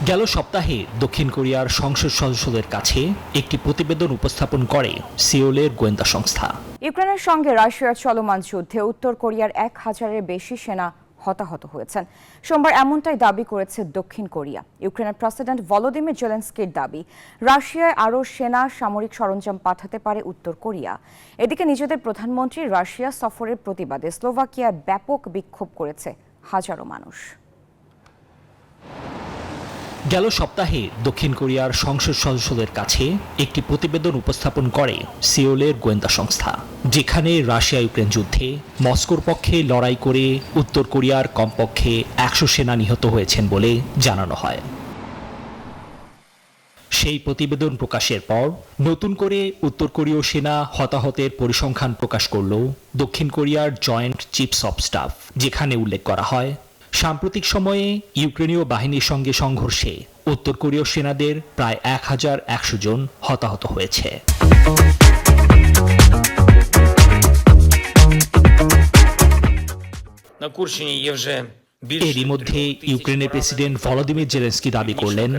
গেল সপ্তাহে দক্ষিণ কোরিয়ার সংসদ সদস্যদের কাছে একটি প্রতিবেদন উপস্থাপন করে সিওলের গোয়েন্দা সংস্থা। ইউক্রেনের সঙ্গে রাশিয়ার চলমান যুদ্ধে উত্তর কোরিয়ার 1000-এর বেশি সেনা হতাহত হয়েছেন। সোমবার এমনটাই দাবি করেছে দক্ষিণ কোরিয়া। ইউক্রেনের প্রেসিডেন্ট ভলোদিমির জেলেনস্কির দাবি, রাশিয়ায় আরও সেনা সামরিক সরঞ্জাম পাঠাতে পারে উত্তর কোরিয়া। এদিকে নিজেদের প্রধানমন্ত্রী রাশিয়া সফরের প্রতিবাদে স্লোভাকিয়ায় ব্যাপক বিক্ষোভ করেছে হাজারো মানুষ। গেল সপ্তাহে দক্ষিণ কোরিয়ার সংসদ সদস্যদের কাছে একটি প্রতিবেদন উপস্থাপন করে সিওলের গোয়েন্দা সংস্থা, যেখানে রাশিয়া ইউক্রেন যুদ্ধে মস্কোর পক্ষে লড়াই করে উত্তর কোরিয়ার কমপক্ষে 100 সেনা নিহত হয়েছেন বলে জানানো হয়। সেই প্রতিবেদন প্রকাশের পর নতুন করে উত্তর কোরীয় সেনা হতাহতের পরিসংখ্যান প্রকাশ করল দক্ষিণ কোরিয়ার জয়েন্ট চিফস অব স্টাফ, যেখানে উল্লেখ করা হয় সাম্প্রতিক সময়ে ইউক্রেনীয় বাহিনীর সঙ্গে সংঘর্ষে উত্তর কোরীয় সেনাদের প্রায় 1100 জন হতাহত হয়েছে। এরই মধ্যে ইউক্রেনের প্রেসিডেন্ট ভলোদিমির জেলেনস্কি দাবি করলেন,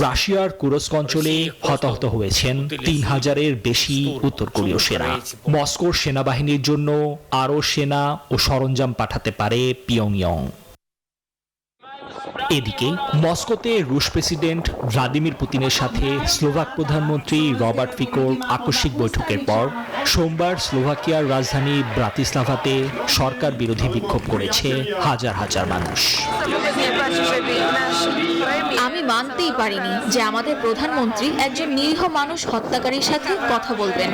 রাশিয়ার কুরস্ক অঞ্চলে হতাহত হয়েছেন 3000-এর বেশি উত্তর কোরীয় সেনা। মস্কোর সেনাবাহিনীর জন্য আরও সেনা ও সরঞ্জাম পাঠাতে পারে পিয়ংইয়ং। এদিকে মস্কোতে রুশ প্রেসিডেন্ট ভ্লাদিমির পুতিনের সাথে স্লোভাক প্রধানমন্ত্রী রবার্ট ফিকোর আকস্মিক বৈঠকের পর সোমবার স্লোভাকিয়ার রাজধানী ব্রাতিস্লাভাতে সরকার বিরোধী বিক্ষোভ করেছে হাজার হাজার মানুষ। আমি মানতেই পারিনি যে আমাদের প্রধানমন্ত্রী একজন নিরীহ মানুষ হত্যাকারীর সাথে কথা বলবেন।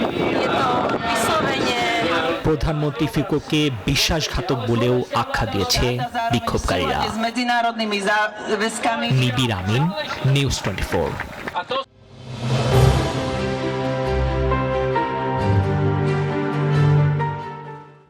প্রধানমন্ত্রী ফিকোকে বিশ্বাসঘাতক বলেও আখ্যা দিয়েছে বিক্ষোভকারীরা। নিবির আমিন, নিউজ 24।